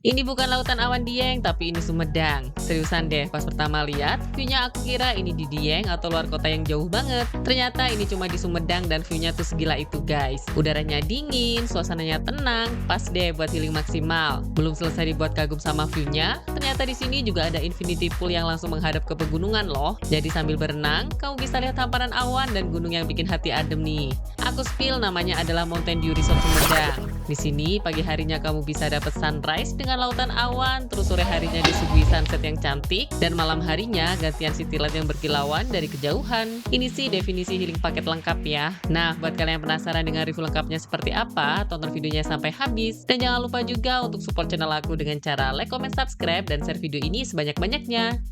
Ini bukan lautan awan Dieng, tapi ini Sumedang. Seriusan deh, pas pertama lihat, view-nya aku kira ini di Dieng atau luar kota yang jauh banget. Ternyata ini cuma di Sumedang dan view-nya tuh segila itu guys. Udaranya dingin, suasananya tenang, pas deh buat healing maksimal. Belum selesai dibuat kagum sama view-nya, ternyata di sini juga ada infinity pool yang langsung menghadap ke pegunungan loh. Jadi sambil berenang, kamu bisa lihat hamparan awan dan gunung yang bikin hati adem nih. Aku spill namanya adalah Mountain Dew Resort Sumedang. Di sini pagi harinya kamu bisa dapat sunrise dengan lautan awan, terus sore harinya disuguhi sunset yang cantik, dan malam harinya gantian city light yang berkilauan dari kejauhan. Ini sih definisi healing paket lengkap ya. Nah, buat kalian yang penasaran dengan review lengkapnya seperti apa, tonton videonya sampai habis. Dan jangan lupa juga untuk support channel aku dengan cara like, comment, subscribe, dan share video ini sebanyak-banyaknya.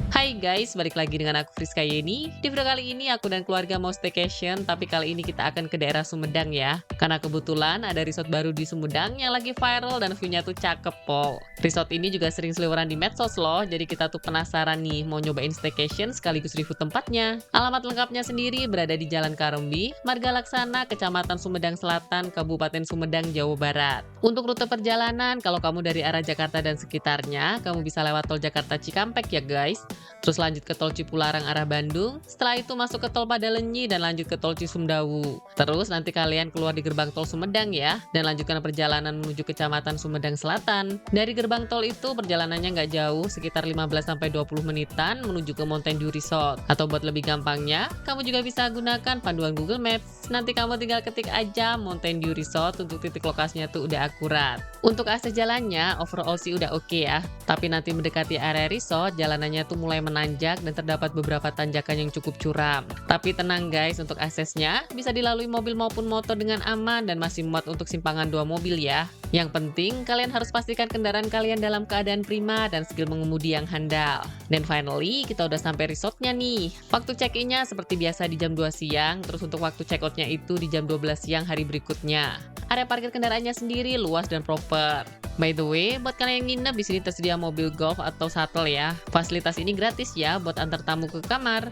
Hai guys, balik lagi dengan aku Friska Yeni. Di video kali ini aku dan keluarga mau staycation, tapi kali ini kita akan ke daerah Sumedang ya. Karena kebetulan ada resort baru di Sumedang yang lagi viral dan view-nya tuh cakep pol. Resort ini juga sering seliweran di medsos loh, jadi kita tuh penasaran nih mau nyobain staycation sekaligus review tempatnya. Alamat lengkapnya sendiri berada di Jalan Karembi, Marga Laksana, Kecamatan Sumedang Selatan, Kabupaten Sumedang, Jawa Barat. Untuk rute perjalanan, kalau kamu dari arah Jakarta dan sekitarnya, kamu bisa lewat tol Jakarta Cikampek ya guys. Terus lanjut ke tol Cipularang arah Bandung, setelah itu masuk ke tol Padalenyi dan lanjut ke tol Cisumdawu. Terus nanti kalian keluar di gerbang tol Sumedang ya, dan lanjutkan perjalanan menuju Kecamatan Sumedang Selatan. Dari gerbang tol itu perjalanannya nggak jauh, sekitar 15-20 menitan menuju ke Mountain Dew Resort. Atau buat lebih gampangnya, kamu juga bisa gunakan panduan Google Maps. Nanti kamu tinggal ketik aja Mountain Dew Resort untuk titik lokasinya tuh udah akurat. Untuk akses jalannya, overall sih udah oke ya. Tapi nanti mendekati area resort, jalanannya tuh mulai menanjak dan terdapat beberapa tanjakan yang cukup curam. Tapi tenang guys, untuk aksesnya bisa dilalui mobil maupun motor dengan aman dan masih muat untuk simpangan 2 mobil ya. Yang penting, kalian harus pastikan kendaraan kalian dalam keadaan prima dan skill mengemudi yang handal. Dan finally, kita udah sampai resortnya nih. Waktu check-innya seperti biasa di jam 2 siang, terus untuk waktu check-outnya itu di jam 12 siang hari berikutnya. Area parkir kendaraannya sendiri luas dan proper. By the way, buat kalian yang nginep di sini tersedia mobil golf atau shuttle ya. Fasilitas ini gratis ya buat antar tamu ke kamar.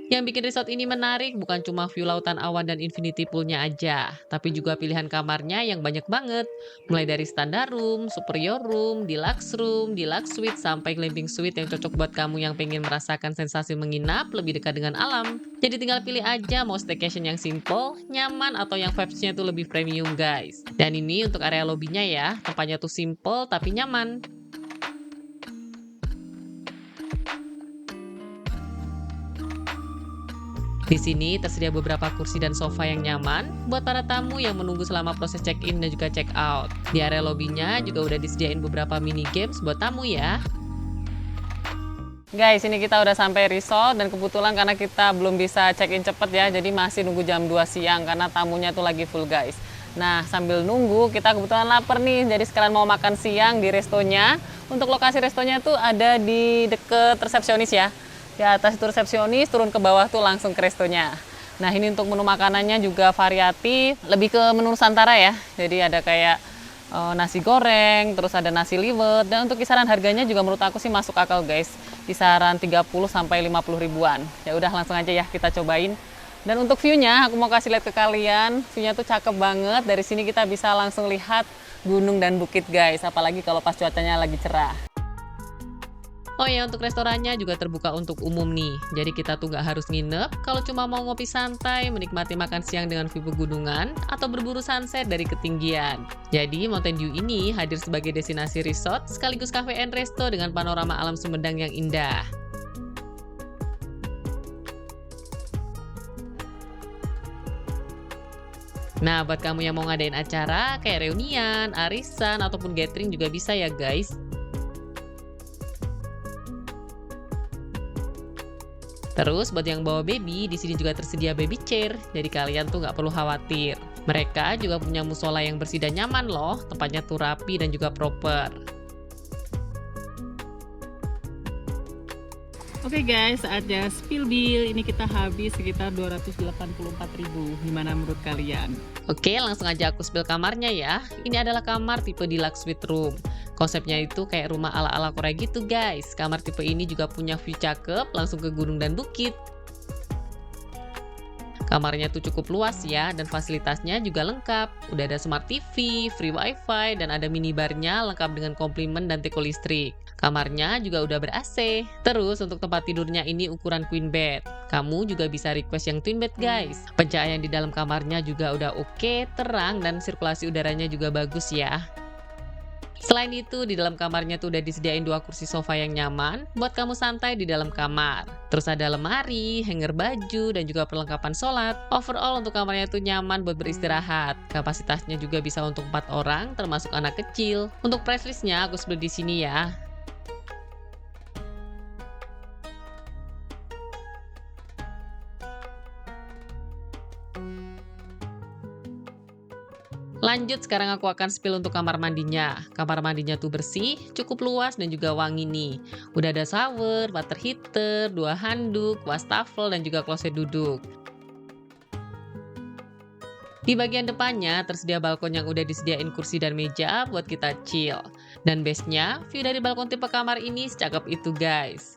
Yang bikin resort ini menarik bukan cuma view lautan awan dan infinity poolnya aja, tapi juga pilihan kamarnya yang banyak banget. Mulai dari standar room, superior room, deluxe suite, sampai glamping suite yang cocok buat kamu yang pengen merasakan sensasi menginap lebih dekat dengan alam. Jadi tinggal pilih aja mau staycation yang simple, nyaman, atau yang vibes-nya tuh lebih premium guys. Dan ini untuk area lobbynya ya, tempatnya tuh simple tapi nyaman. Di sini tersedia beberapa kursi dan sofa yang nyaman buat para tamu yang menunggu selama proses check-in dan juga check-out. Di area lobbynya juga udah disediain beberapa mini games buat tamu ya. Guys, ini kita udah sampai resort dan kebetulan karena kita belum bisa check-in cepet ya, jadi masih nunggu jam 2 siang karena tamunya tuh lagi full guys. Nah, sambil nunggu kita kebetulan lapar nih, jadi sekalian mau makan siang di restonya. Untuk lokasi restonya tuh ada di deket resepsionis ya. Di atas itu resepsionis, turun ke bawah tuh langsung ke restonya. Nah, ini untuk menu makanannya juga variatif, lebih ke menu Nusantara ya. Jadi ada kayak nasi goreng, terus ada nasi liwet, dan untuk kisaran harganya juga menurut aku sih masuk akal guys. Kisaran 30 sampai 50 ribuan. Ya udah langsung aja ya kita cobain. Dan untuk view-nya aku mau kasih lihat ke kalian. View-nya tuh cakep banget. Dari sini kita bisa langsung lihat gunung dan bukit guys, apalagi kalau pas cuacanya lagi cerah. Oh ya, untuk restorannya juga terbuka untuk umum nih. Jadi kita tuh nggak harus nginep. Kalau cuma mau ngopi santai, menikmati makan siang dengan view pegunungan, atau berburu sunset dari ketinggian. Jadi Mountain Dew ini hadir sebagai destinasi resort, sekaligus cafe and resto dengan panorama alam Sumedang yang indah. Nah, buat kamu yang mau ngadain acara, kayak reunian, arisan, ataupun gathering juga bisa ya guys. Terus buat yang bawa baby, di sini juga tersedia baby chair, jadi kalian tuh nggak perlu khawatir. Mereka juga punya musola yang bersih dan nyaman loh, tempatnya tuh rapi dan juga proper. Oke guys, saatnya spill bill. Ini kita habis sekitar 284.000. Gimana menurut kalian? Oke, langsung aja aku spill kamarnya ya. Ini adalah kamar tipe deluxe suite room. Konsepnya itu kayak rumah ala-ala Korea gitu guys. Kamar tipe ini juga punya view cakep langsung ke gunung dan bukit. Kamarnya tuh cukup luas ya, dan fasilitasnya juga lengkap. Udah ada smart TV, free wifi, dan ada minibarnya lengkap dengan komplimen dan teko listrik. Kamarnya juga udah ber-AC. Terus untuk tempat tidurnya ini ukuran queen bed. Kamu juga bisa request yang twin bed guys. Pencahayaan di dalam kamarnya juga udah oke, terang, dan sirkulasi udaranya juga bagus ya. Selain itu, di dalam kamarnya tuh udah disediain 2 kursi sofa yang nyaman buat kamu santai di dalam kamar. Terus ada lemari, hanger baju, dan juga perlengkapan sholat. Overall untuk kamarnya tuh nyaman buat beristirahat. Kapasitasnya juga bisa untuk 4 orang, termasuk anak kecil. Untuk price listnya aku sebut di sini ya. Lanjut, sekarang aku akan spill untuk kamar mandinya. Kamar mandinya tuh bersih, cukup luas, dan juga wangi nih. Udah ada shower, water heater, 2 handuk, wastafel, dan juga kloset duduk. Di bagian depannya tersedia balkon yang udah disediain kursi dan meja buat kita chill. Dan best-nya, view dari balkon tipe kamar ini secakep itu guys.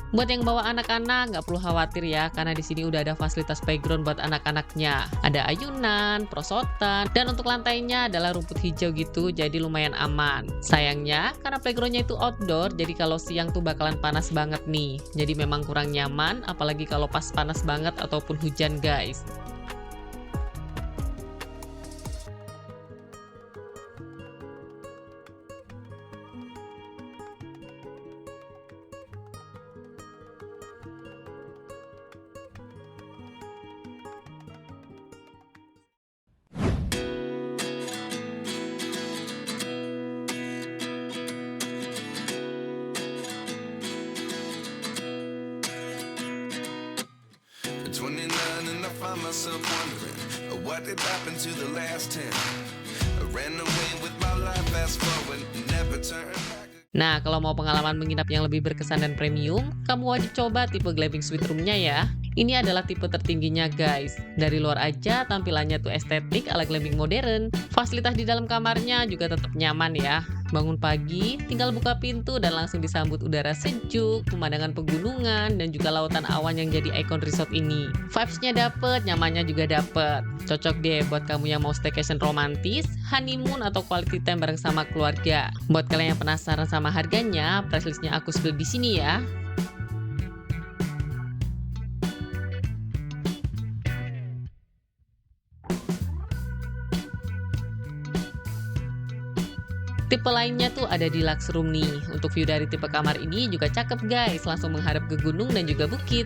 Buat yang bawa anak-anak, nggak perlu khawatir ya, karena di sini udah ada fasilitas playground buat anak-anaknya. Ada ayunan, prosotan, dan untuk lantainya adalah rumput hijau gitu, jadi lumayan aman. Sayangnya, karena playgroundnya itu outdoor, jadi kalau siang tuh bakalan panas banget nih. Jadi memang kurang nyaman, apalagi kalau pas panas banget ataupun hujan guys. At 29 and I find myself wondering what did happen to the last 10. I ran away with my life, fast forward, never turn back. Nah, kalau mau pengalaman menginap yang lebih berkesan dan premium, kamu wajib coba tipe glamping suite room-nya ya. Ini adalah tipe tertingginya guys. Dari luar aja tampilannya tuh estetik ala glamping modern. Fasilitas di dalam kamarnya juga tetap nyaman ya. Bangun pagi, tinggal buka pintu dan langsung disambut udara sejuk, pemandangan pegunungan, dan juga lautan awan yang jadi ikon resort ini. Vibes-nya dapet, nyamannya juga dapet. Cocok deh buat kamu yang mau staycation romantis, honeymoon, atau quality time bareng sama keluarga. Buat kalian yang penasaran sama harganya, price list-nya aku spill di sini ya. Tipe lainnya tuh ada di Lux Room nih. Untuk view dari tipe kamar ini juga cakep guys, langsung menghadap ke gunung dan juga bukit.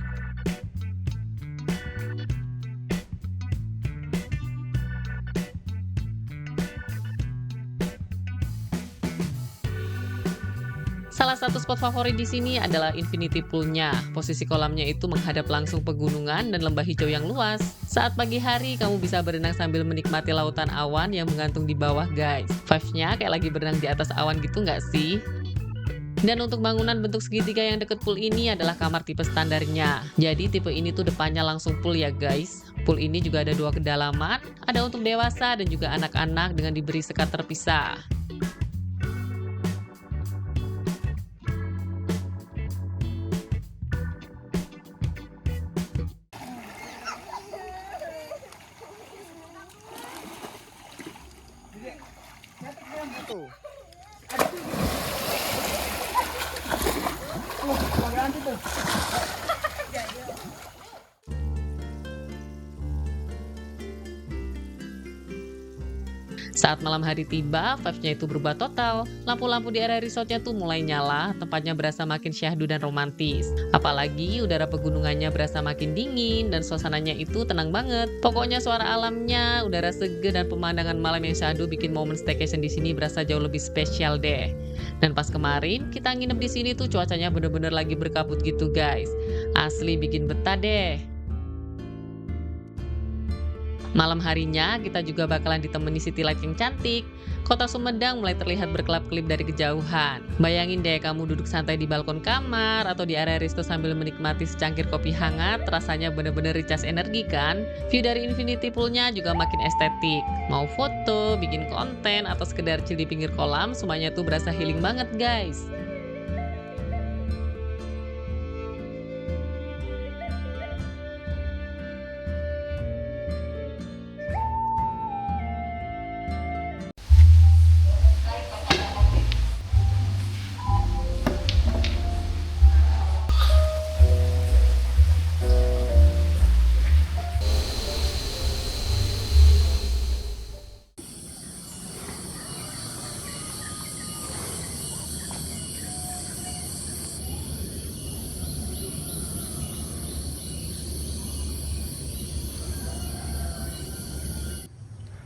Salah satu spot favorit di sini adalah infinity pool-nya. Posisi kolamnya itu menghadap langsung pegunungan dan lembah hijau yang luas. Saat pagi hari, kamu bisa berenang sambil menikmati lautan awan yang menggantung di bawah, guys. Vibes-nya kayak lagi berenang di atas awan gitu nggak sih? Dan untuk bangunan bentuk segitiga yang deket pool ini adalah kamar tipe standarnya. Jadi tipe ini tuh depannya langsung pool ya guys. Pool ini juga ada 2 kedalaman, ada untuk dewasa dan juga anak-anak dengan diberi sekat terpisah. Saat malam hari tiba, vibes-nya itu berubah total. Lampu-lampu di area resortnya tuh mulai nyala, tempatnya berasa makin syahdu dan romantis. Apalagi udara pegunungannya berasa makin dingin dan suasananya itu tenang banget. Pokoknya suara alamnya, udara seger, dan pemandangan malam yang syahdu bikin momen staycation di sini berasa jauh lebih spesial deh. Dan pas kemarin kita nginep di sini tuh cuacanya bener-bener lagi berkabut gitu guys. Asli bikin betah deh. Malam harinya kita juga bakalan ditemani city light yang cantik. Kota Sumedang mulai terlihat berkelap-kelip dari kejauhan. Bayangin deh kamu duduk santai di balkon kamar atau di area resto sambil menikmati secangkir kopi hangat, rasanya bener-bener recharge energi kan? View dari infinity poolnya juga makin estetik. Mau foto, bikin konten, atau sekedar chill di pinggir kolam, semuanya tuh berasa healing banget guys.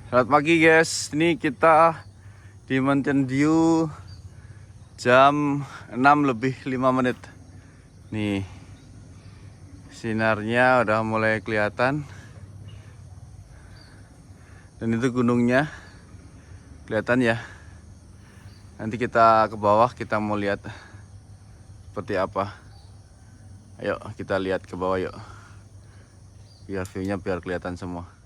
Selamat pagi guys, ini kita di Mountain View jam 6 lebih 5 menit. Nih, sinarnya udah mulai kelihatan. Dan itu gunungnya, kelihatan ya. Nanti kita ke bawah, kita mau lihat seperti apa. Ayo kita lihat ke bawah yuk. Biar view-nya biar kelihatan semua.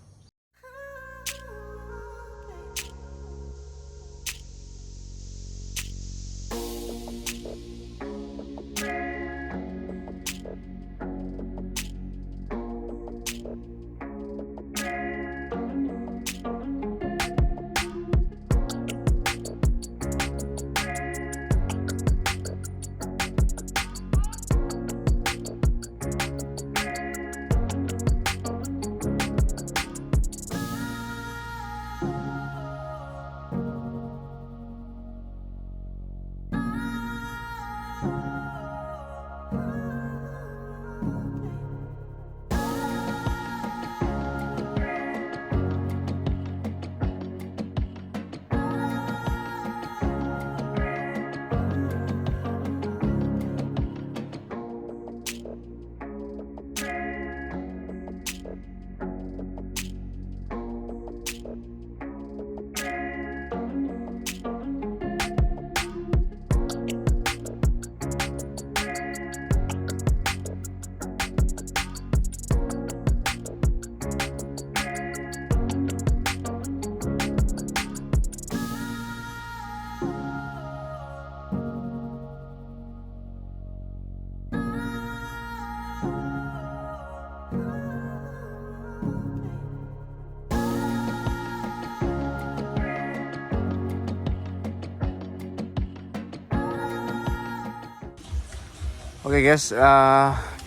Oke guys,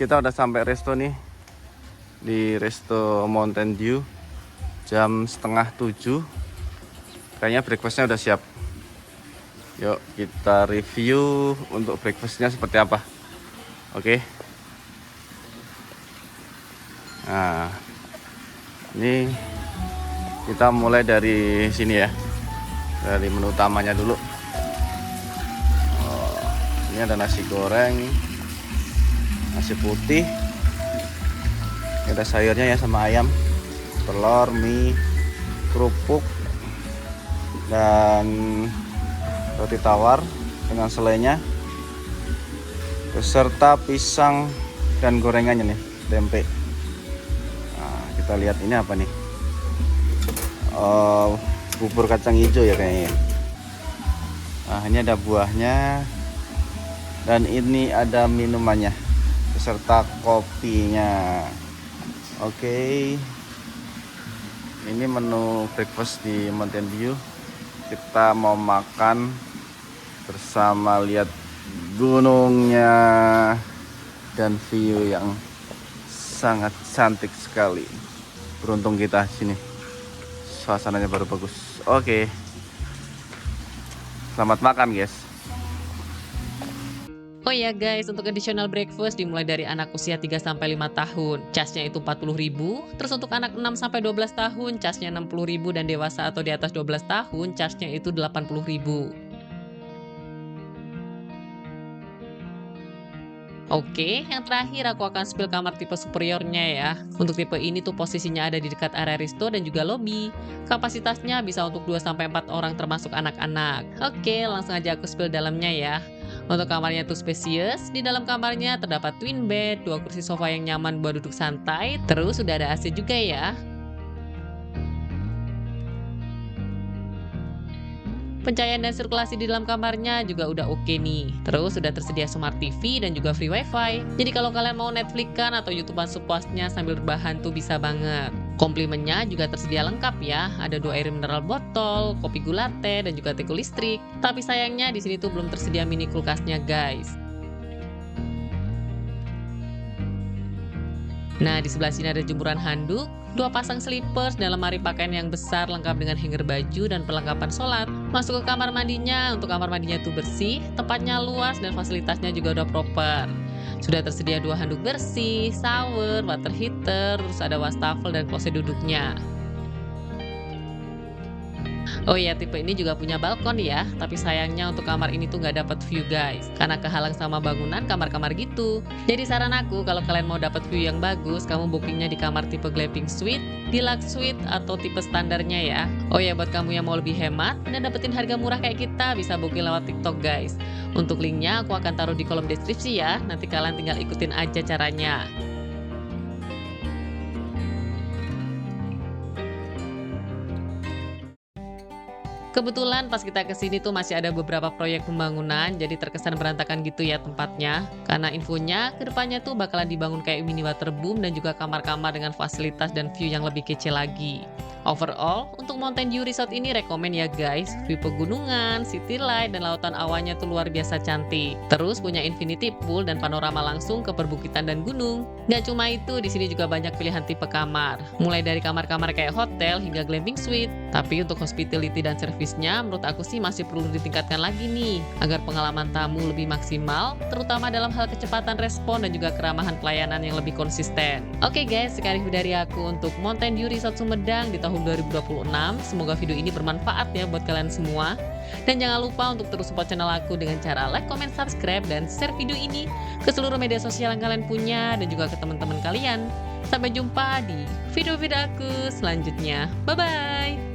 kita udah sampai resto nih, di resto Mountain View jam setengah 7. Kayaknya breakfastnya udah siap. Yuk kita review untuk breakfastnya seperti apa. Oke. Nah, ini kita mulai dari sini ya, dari menu utamanya dulu. Ini ada nasi goreng, nasi putih, ada sayurnya ya sama ayam, telur, mie, kerupuk, dan roti tawar dengan selainya, beserta pisang dan gorengannya nih, tempe. Nah, kita lihat ini apa nih, bubur kacang hijau ya kayaknya. Nah, ini ada buahnya, dan ini ada minumannya beserta kopinya. Oke, ini menu breakfast di Mountain View. Kita mau makan bersama lihat gunungnya dan view yang sangat cantik sekali. Beruntung kita sini, suasananya baru bagus. Oke, selamat makan guys. Oh ya guys, untuk additional breakfast dimulai dari anak usia 3-5 tahun, casnya itu 40.000. Terus untuk anak 6-12 tahun, casnya 60.000, dan dewasa atau di atas 12 tahun, casnya itu 80.000. Oke, yang terakhir aku akan spill kamar tipe superiornya ya. Untuk tipe ini tuh posisinya ada di dekat area resto dan juga lobby. Kapasitasnya bisa untuk 2-4 orang termasuk anak-anak. Oke, langsung aja aku spill dalamnya ya. Untuk kamarnya tuh spacious, di dalam kamarnya terdapat twin bed, 2 kursi sofa yang nyaman buat duduk santai, terus sudah ada AC juga ya. Pencahayaan dan sirkulasi di dalam kamarnya juga udah oke nih. Terus sudah tersedia smart TV dan juga free wifi. Jadi kalau kalian mau Netflix-an atau YouTubean sepuasnya sambil rebahan tuh bisa banget. Komplimennya juga tersedia lengkap ya. Ada 2 air mineral botol, kopi gulatte, dan juga teko listrik. Tapi sayangnya di sini tuh belum tersedia mini kulkasnya guys. Nah, di sebelah sini ada jemuran handuk, 2 pasang slippers dan lemari pakaian yang besar lengkap dengan hanger baju dan perlengkapan sholat. Masuk ke kamar mandinya, untuk kamar mandinya tuh bersih, tempatnya luas dan fasilitasnya juga udah proper. Sudah tersedia 2 handuk bersih, shower, water heater, terus ada wastafel dan kloset duduknya. Oh iya, tipe ini juga punya balkon ya, tapi sayangnya untuk kamar ini tuh nggak dapat view guys, karena kehalang sama bangunan kamar-kamar gitu. Jadi saran aku kalau kalian mau dapat view yang bagus, kamu bookingnya di kamar tipe glamping suite, deluxe suite, atau tipe standarnya ya. Oh ya, buat kamu yang mau lebih hemat dan dapetin harga murah kayak kita, bisa booking lewat TikTok guys. Untuk linknya aku akan taruh di kolom deskripsi ya, nanti kalian tinggal ikutin aja caranya. Kebetulan pas kita kesini tuh masih ada beberapa proyek pembangunan, jadi terkesan berantakan gitu ya tempatnya. Karena infonya, kedepannya tuh bakalan dibangun kayak mini waterboom dan juga kamar-kamar dengan fasilitas dan view yang lebih kece lagi. Overall, untuk Mountain View Resort ini rekomen ya guys. View pegunungan, city light, dan lautan awannya tuh luar biasa cantik. Terus punya infinity pool dan panorama langsung ke perbukitan dan gunung. Gak cuma itu, di sini juga banyak pilihan tipe kamar. Mulai dari kamar-kamar kayak hotel hingga glamping suite. Tapi untuk hospitality dan servisnya, menurut aku sih masih perlu ditingkatkan lagi nih. Agar pengalaman tamu lebih maksimal, terutama dalam hal kecepatan respon dan juga keramahan pelayanan yang lebih konsisten. Oke guys, sekian review dari aku untuk Mountain View Resort Sumedang di tahun 2026. Semoga video ini bermanfaat ya buat kalian semua. Dan jangan lupa untuk terus support channel aku dengan cara like, comment, subscribe, dan share video ini ke seluruh media sosial yang kalian punya dan juga ke teman-teman kalian. Sampai jumpa di video-video aku selanjutnya. Bye-bye!